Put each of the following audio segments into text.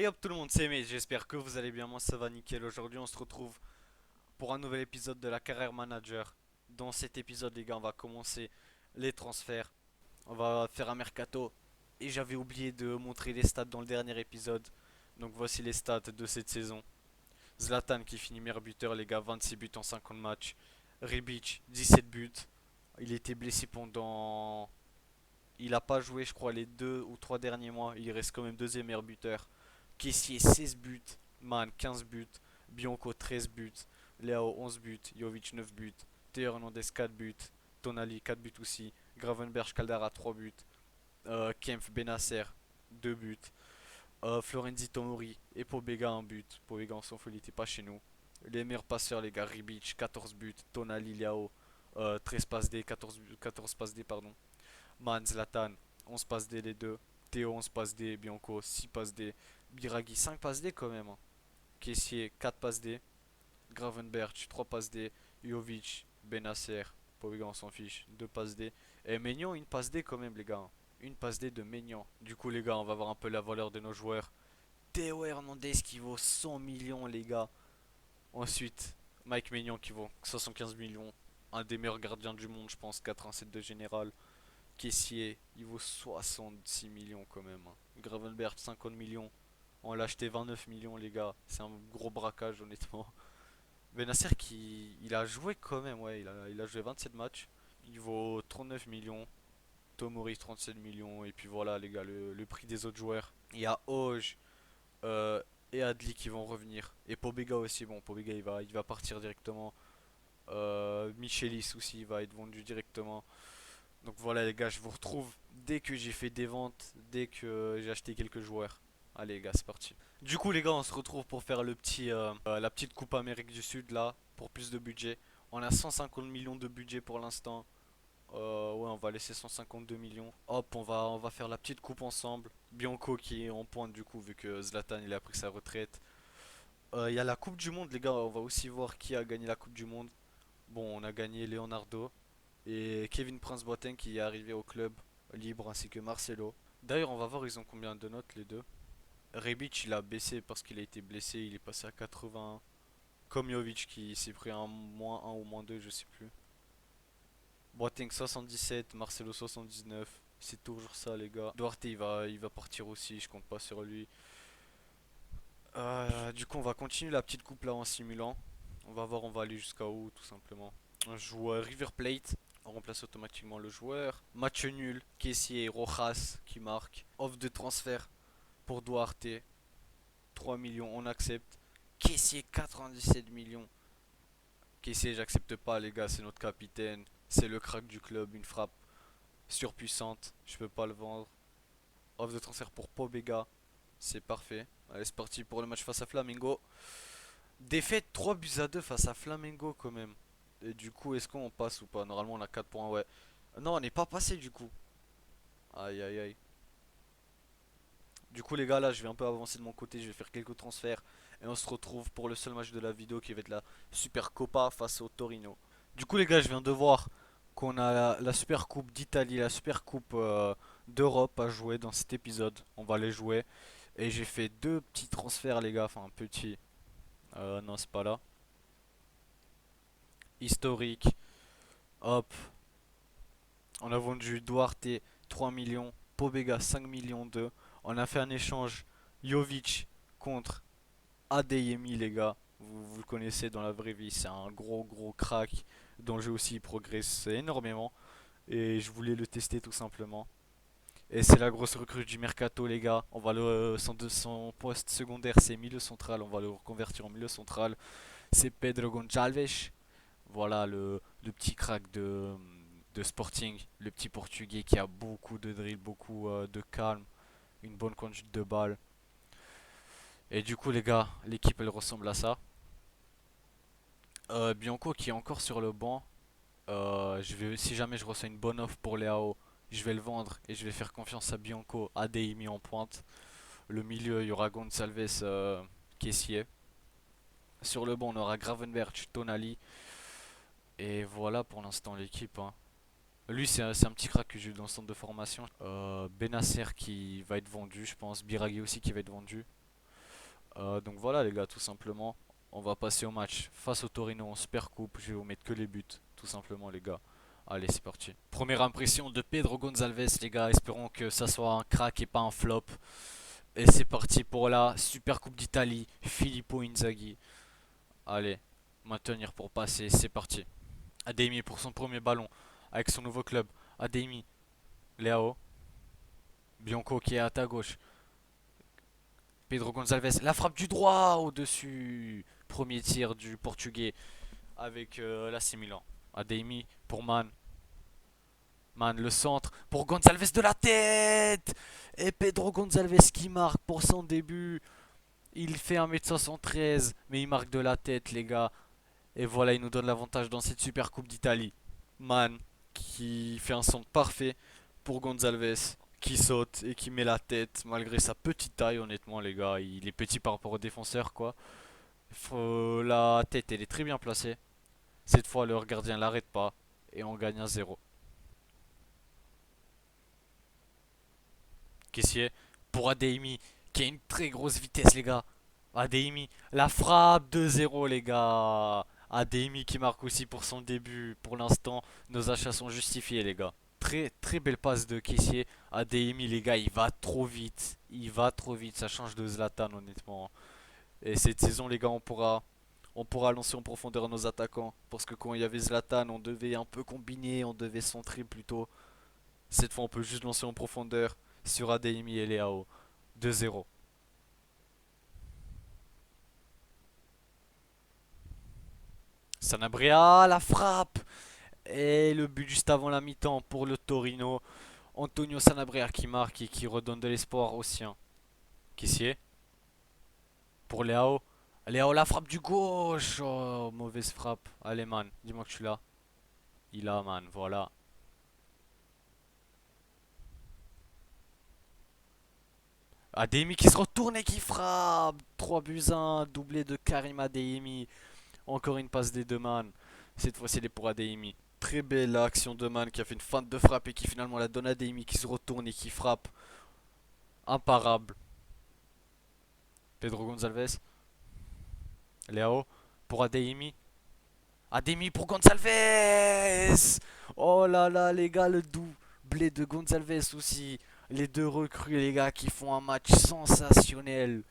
Hey hop tout le monde, c'est Aimé, j'espère que vous allez bien, moi ça va nickel. Aujourd'hui on se retrouve pour un nouvel épisode de la carrière manager. Dans cet épisode les gars on va commencer les transferts, on va faire un mercato. Et j'avais oublié de montrer les stats dans le dernier épisode. Donc voici les stats de cette saison. Zlatan qui finit meilleur buteur les gars, 26 buts en 50 matchs. Rebic, 17 buts. Il était blessé pendant... Il a pas joué je crois les 2 ou 3 derniers mois, il reste quand même deuxième meilleur buteur. Kessié 16 buts, Man 15 buts, Bianco 13 buts, Leao 11 buts, Jovic 9 buts, Théo Hernandez 4 buts, Tonali 4 buts aussi, Gravenberch Caldara 3 buts, Kempf Benasser 2 buts, Florenzi Tomori et Pobega 1 but. Pobega on s'en fout, il était pas chez nous. Les meilleurs passeurs les gars, Ribic 14 buts, Tonali Leao 13 passes D, 14 passes D pardon. Man Zlatan 11 passes D les deux. Théo 11 passes D, Bianco 6 passes D, Biraghi 5 passes D quand même, hein. Kessié 4 passes D, Gravenberch 3 passes D, Jovic, Benasser, Pobega on s'en fiche, 2 passes D. Et Maignan une passe D quand même les gars, hein. Une passe D de Maignan. Du coup les gars on va voir un peu la valeur de nos joueurs. Théo Hernandez qui vaut 100 millions les gars. Ensuite Mike Maignan qui vaut 75 millions. Un des meilleurs gardiens du monde je pense, 87 de général. Kessié, il vaut 66 millions quand même, hein. Gravenberch 50 millions. On l'a acheté 29 millions les gars. C'est un gros braquage honnêtement. Benasser qui il a joué quand même, ouais, il a joué 27 matchs. Il vaut 39 millions. Tomori 37 millions. Et puis voilà les gars, le prix des autres joueurs. Il y a Auge et Adli qui vont revenir. Et Pobega aussi, bon Pobega il va partir directement. Michelis aussi il va être vendu directement. Donc voilà les gars, je vous retrouve dès que j'ai fait des ventes, dès que j'ai acheté quelques joueurs. Allez les gars, c'est parti. Du coup les gars, on se retrouve pour faire la petite Coupe Amérique du Sud là, pour plus de budget. On a 150 millions de budget pour l'instant. Ouais, on va laisser 152 millions. Hop, on va faire la petite coupe ensemble. Bianco qui est en pointe du coup, vu que Zlatan il a pris sa retraite. Il y a la Coupe du Monde les gars, on va aussi voir qui a gagné la Coupe du Monde. Bon, on a gagné Leonardo et Kevin Prince Boateng qui est arrivé au club libre ainsi que Marcelo. D'ailleurs, on va voir ils ont combien de notes les deux. Rebic il a baissé parce qu'il a été blessé, il est passé à 80. Comme Jovic qui s'est pris un -1 ou -2, je sais plus. Boateng 77, Marcelo 79. C'est toujours ça les gars. Duarte il va partir aussi, je compte pas sur lui. Du coup on va continuer la petite coupe là en simulant. On va voir on va aller jusqu'à où tout simplement. On joue River Plate. On remplace automatiquement le joueur. Match nul. Kessié et Rojas qui marque. Offre de transfert pour Duarte. 3 millions, on accepte. Kessié 97 millions. Kessié, j'accepte pas les gars, c'est notre capitaine. C'est le crack du club, une frappe surpuissante. Je peux pas le vendre. Offre de transfert pour Pobega. C'est parfait. Allez, c'est parti pour le match face à Flamengo. Défaite 3 buts à 2 face à Flamengo quand même. Et du coup, est-ce qu'on passe ou pas? Normalement, on a 4 points, ouais. Non, on n'est pas passé du coup. Aïe aïe aïe. Du coup, les gars, là, je vais un peu avancer de mon côté. Je vais faire quelques transferts. Et on se retrouve pour le seul match de la vidéo qui va être la Super Copa face au Torino. Du coup, les gars, je viens de voir qu'on a la Super Coupe d'Italie, la Super Coupe d'Europe à jouer dans cet épisode. On va les jouer. Et j'ai fait deux petits transferts, les gars. Enfin, petit. Non, c'est pas là. Historique. Hop. On a vendu Duarte 3 millions. Pobega 5 millions 2. On a fait un échange Jovic contre Adeyemi, les gars. Vous le connaissez dans la vraie vie. C'est un gros gros crack dont le jeu aussi il progresse énormément. Et je voulais le tester tout simplement. Et c'est la grosse recrue du mercato, les gars. On va son poste secondaire, c'est milieu central. On va le reconvertir en milieu central. C'est Pedro Gonçalves. Voilà le petit crack de Sporting. Le petit portugais qui a beaucoup de drill, beaucoup de calme, une bonne conduite de balle. Et du coup, les gars, l'équipe elle ressemble à ça. Bianco qui est encore sur le banc. Si jamais je reçois une bonne offre pour Léao, je vais le vendre et je vais faire confiance à Bianco, Adeyemi en pointe. Le milieu, il y aura Gonçalves, Kessié. Sur le banc, on aura Gravenberch, Tonali. Et voilà pour l'instant l'équipe, hein. Lui, c'est un petit crack que j'ai eu dans le centre de formation. Benasser qui va être vendu, je pense. Biraghi aussi qui va être vendu. Donc voilà les gars, tout simplement. On va passer au match face au Torino en Super Coupe. Je vais vous mettre que les buts, tout simplement les gars. Allez, c'est parti. Première impression de Pedro Gonçalves, les gars. Espérons que ça soit un crack et pas un flop. Et c'est parti pour la Super Coupe d'Italie. Filippo Inzaghi. Allez, maintenir pour passer. C'est parti. Adeyemi pour son premier ballon avec son nouveau club. Adeyemi, Léao, Bianco qui est à ta gauche. Pedro Gonçalves, la frappe du droit au-dessus. Premier tir du Portugais avec l'AC Milan. Adeyemi pour Man. Man, le centre pour Gonçalves de la tête. Et Pedro Gonçalves qui marque pour son début. Il fait 1m73, mais il marque de la tête, les gars. Et voilà, il nous donne l'avantage dans cette Super Coupe d'Italie. Man qui fait un centre parfait pour Gonçalves qui saute et qui met la tête malgré sa petite taille, honnêtement, les gars. Il est petit par rapport au défenseur, quoi. La tête, elle est très bien placée. Cette fois, le gardien l'arrête pas et on gagne 1-0. Caissier pour Adeyemi qui a une très grosse vitesse, les gars. Adeyemi, la frappe 2-0, les gars. Adeyemi qui marque aussi pour son début. Pour l'instant, nos achats sont justifiés, les gars. Très très belle passe de Caissier. Adeyemi, les gars, il va trop vite. Il va trop vite. Ça change de Zlatan, honnêtement. Et cette saison, les gars, on pourra lancer en profondeur nos attaquants. Parce que quand il y avait Zlatan, on devait un peu combiner. On devait centrer plutôt. Cette fois, on peut juste lancer en profondeur sur Adeyemi et Leao. 2-0. Sanabria, la frappe. Et le but juste avant la mi-temps pour le Torino. Antonio Sanabria qui marque et qui redonne de l'espoir aux siens. Qui s'y est pour Léao. Léao, la frappe du gauche. Oh, mauvaise frappe. Allez, man, dis-moi que tu l'as. Il a, man, voilà. Adeyemi qui se retourne et qui frappe. 3 buts 1, doublé de Karim Adeyemi. Encore une passe des deux man. Cette fois-ci, elle est pour Adeyemi. Très belle action de man qui a fait une feinte de frappe et qui finalement la donne à Adeyemi qui se retourne et qui frappe. Imparable. Pedro Gonçalves. Léo pour Adeyemi. Adeyemi pour Gonçalves. Oh là là, les gars, le doublé de Gonçalves aussi. Les deux recrues, les gars, qui font un match sensationnel.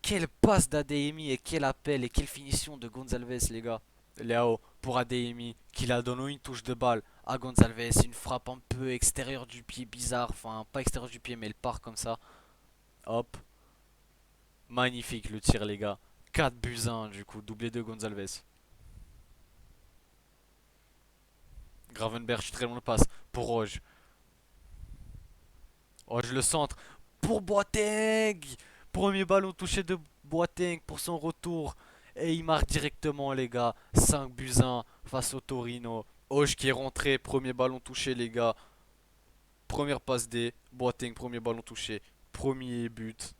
Quelle passe d'Adeyemi et quel appel et quelle finition de Gonçalves, les gars. Léo pour Adeyemi qui la donne une touche de balle à Gonçalves. Une frappe un peu extérieure du pied, bizarre. Enfin, pas extérieure du pied, mais elle part comme ça. Hop. Magnifique le tir, les gars. 4 buts 1, du coup, doublé de Gonçalves. Gravenberch, très longue passe pour Roge. Roge le centre pour Boateng. Premier ballon touché de Boateng pour son retour. Et il marque directement, les gars. 5 buts 1 face au Torino. Hoche qui est rentré, premier ballon touché, les gars. Première passe D, Boateng, premier ballon touché. Premier but.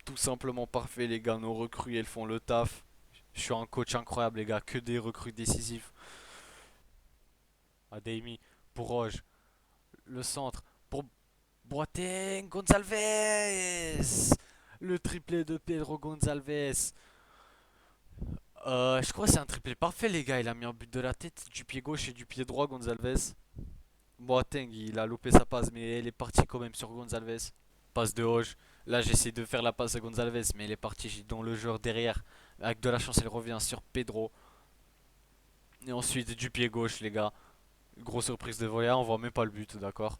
Tout simplement parfait, les gars. Nos recrues, elles font le taf. Je suis un coach incroyable, les gars. Que des recrues décisifs. Adeyemi pour Roge. Le centre pour Boateng. Gonçalves. Le triplé de Pedro Gonçalves. Je crois que c'est un triplé parfait, les gars. Il a mis un but de la tête, du pied gauche et du pied droit, Gonçalves. Boateng, il a loupé sa passe, mais elle est partie quand même sur Gonçalves. Passe de Hoge. Là, j'essaie de faire la passe à Gonçalves, mais elle est partie dans le joueur derrière. Avec de la chance, elle revient sur Pedro. Et ensuite, du pied gauche, les gars. Grosse surprise de volet, on voit même pas le but, d'accord.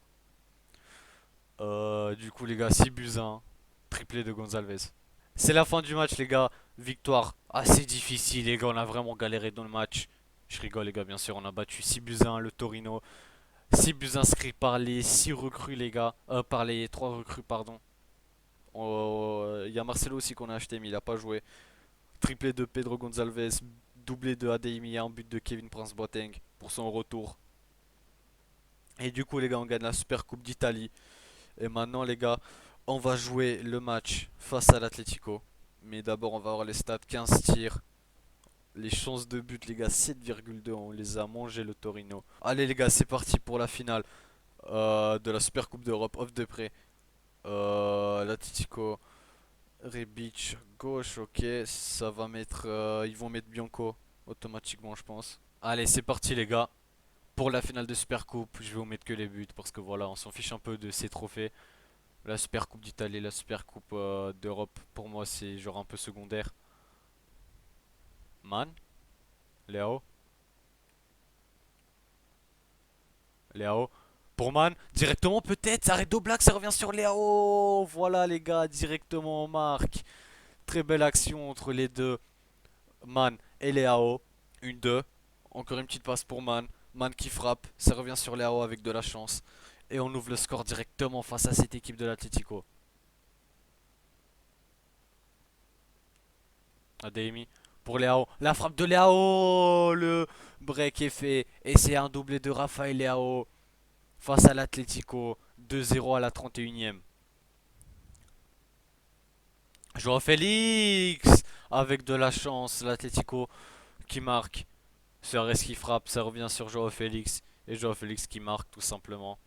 Du coup, les gars, 6 buts 1. Triplé de Gonçalves. C'est la fin du match, les gars. Victoire assez difficile, les gars. On a vraiment galéré dans le match. Je rigole, les gars, bien sûr. On a battu 6 buts 1 le Torino. 6 buts inscrits par les 6 recrues, les gars. Par les 3 recrues, pardon. Il y a Marcelo aussi qu'on a acheté, mais il a pas joué. Triplé de Pedro Gonçalves. Doublé de Adeyemi. Un but de Kevin Prince Boateng pour son retour. Et du coup, les gars, on gagne la Super Coupe d'Italie. Et maintenant, les gars, on va jouer le match face à l'Atlético. Mais d'abord, on va avoir les stats 15 tirs. Les chances de but, les gars, 7,2. On les a mangés, le Torino. Allez, les gars, c'est parti pour la finale de la Super Coupe d'Europe. Off de près. L'Atlético. Rebic gauche, ok. Ça va mettre. Ils vont mettre Bianco automatiquement, je pense. Allez, c'est parti, les gars. Pour la finale de Super Coupe, je vais vous mettre que les buts parce que voilà, on s'en fiche un peu de ces trophées. La Super Coupe d'Italie, la Super Coupe d'Europe, pour moi, c'est genre un peu secondaire. Man, Léo, Léo. Pour Man, directement peut-être. Arrête d'Oblak, ça revient sur Léo. Voilà, les gars, directement on marque. Très belle action entre les deux. Man et Léo. Une 2. Encore une petite passe pour Man. Man qui frappe. Ça revient sur Léo avec de la chance. Et on ouvre le score directement face à cette équipe de l'Atlético. Adeyemi pour Léo. La frappe de Léo. Le break est fait. Et c'est un doublé de Rafael Léo face à l'Atlético. 2-0 à la 31e. Joao Félix avec de la chance. L'Atlético qui marque. Suarez qui frappe. Ça revient sur Joao Félix. Et Joao Félix qui marque tout simplement.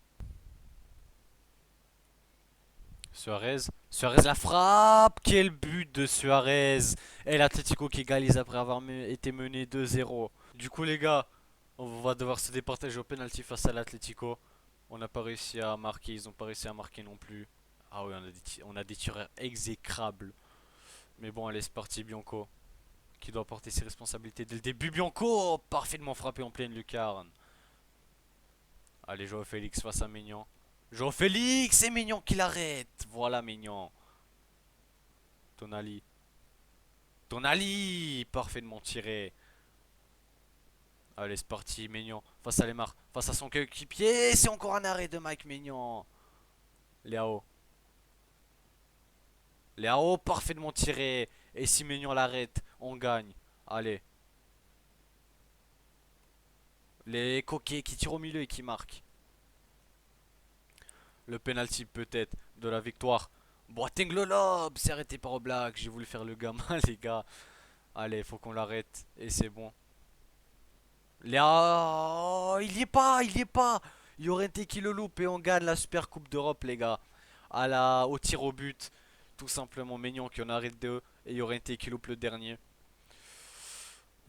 Suarez. Suarez la frappe. Quel but de Suarez. Et l'Atlético qui égalise après avoir été mené 2-0. Du coup, les gars, on va devoir se départager au penalty face à l'Atlético. On n'a pas réussi à marquer. Ils n'ont pas réussi à marquer non plus. Ah oui, on a des tireurs exécrables. Mais bon, allez, c'est parti, Bianco. Qui doit porter ses responsabilités dès le début. Bianco, parfaitement frappé en pleine lucarne. Allez, Joao Félix face à Maignan. Joao Félix et Maignan qui l'arrête. Voilà Maignan. Tonali. Tonali, parfaitement tiré. Allez, c'est parti, Maignan. Face à Lemar. Face à son coéquipier. C'est encore un arrêt de Mike Maignan. Léao. Léao, parfaitement tiré. Et si Maignan l'arrête, on gagne. Allez. Les coquets qui tirent au milieu et qui marquent. Le penalty peut-être de la victoire. Boateng le lob, c'est arrêté par Oblak. J'ai voulu faire le gamin, les gars. Allez, faut qu'on l'arrête. Et c'est bon. Léa, il y est pas, il y est pas. Llorente qui le loupe et on gagne la Super Coupe d'Europe, les gars. Au tir au but, tout simplement Maignan qui en arrête deux et Llorente qui loupe le dernier.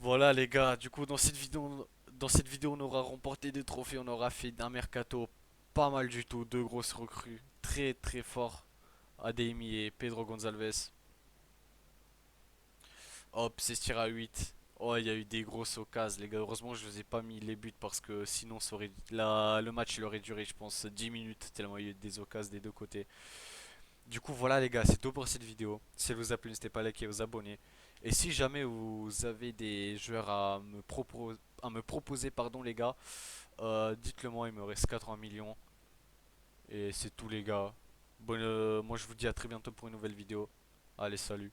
Voilà, les gars. Du coup, dans cette vidéo, on aura remporté des trophées, on aura fait un mercato pas mal du tout, deux grosses recrues, très très forts, Adeyemi et Pedro Gonçalves. Hop, c'est tir à 8. Oh, il y a eu des grosses occasions, les gars. Heureusement, je vous ai pas mis les buts parce que sinon, le match il aurait duré, je pense, 10 minutes, tellement il y a eu des occasions des deux côtés. Du coup, voilà, les gars, c'est tout pour cette vidéo. Si elle vous a plu, n'hésitez pas à liker et vous abonner. Et si jamais vous avez des joueurs à me proposer, pardon, les gars, dites-le moi, il me reste 80 millions. Et c'est tout, les gars. Moi, je vous dis à très bientôt pour une nouvelle vidéo. Allez, salut.